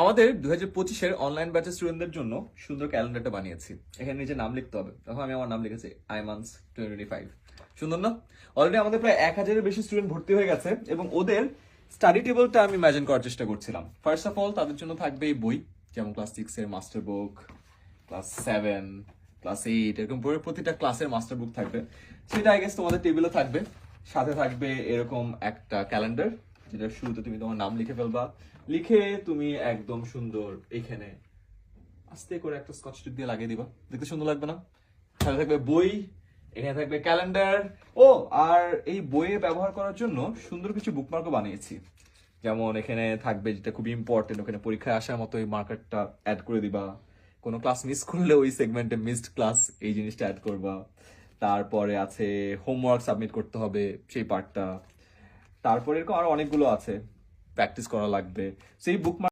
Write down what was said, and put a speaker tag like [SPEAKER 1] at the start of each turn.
[SPEAKER 1] আমাদের 2025-এর অনলাইন ব্যাচের স্টুডেন্টদের জন্য সুন্দর ক্যালেন্ডারটা বানিয়েছি। এখানে নিজে নাম লিখতে হবে। তখন আমি আমার নাম লিখেছি আইমান্স 2025। সুন্দর না? অলরেডি আমাদের প্রায় 1000-এর বেশি স্টুডেন্ট ভর্তি হয়ে গেছে এবং ওদের স্টাডি টেবিলটা আমি ইমাজিন করার চেষ্টা করছিলাম। ফার্স্ট অফ অল তাদের জন্য থাকবে এই বই, যেমন ক্লাস 6-এর মাস্টার বুক, ক্লাস 7, ক্লাস 8, এরকম করে প্রতিটা ক্লাসের মাস্টার বুক থাকবে। সেটা আই গেস তোমাদের টেবিলে থাকবে। সাথে থাকবে এরকম একটা ক্যালেন্ডার, যেটা শুরুতে তুমি তোমার নাম লিখে ফেলবা। লিখে তুমি একদম সুন্দর এখানে আস্তে করে একটা স্কচ টেপ দিয়ে লাগিয়ে দিবা। দেখতে সুন্দর লাগবে না? সাথে থাকবে বই, এখানে থাকবে ক্যালেন্ডার। ও, আর এই বইয়ে ব্যবহার করার জন্য সুন্দর কিছু বুকমার্কও বানিয়েছি। যেমন এখানে থাকবে, যেটা খুবই ইম্পর্টেন্ট, ওখানে পরীক্ষায় আসার মতো এই মার্কারটা অ্যাড করে দিবা। কোনো ক্লাস মিস করলে ওই সেগমেন্টে মিসড ক্লাস এই জিনিসটা অ্যাড করবা। তারপরে আছে হোমওয়ার্ক সাবমিট করতে হবে, সেই পার্টটা। তারপরে এরকম আরো অনেকগুলো আছে, প্র্যাকটিস করা লাগবে সেই বুক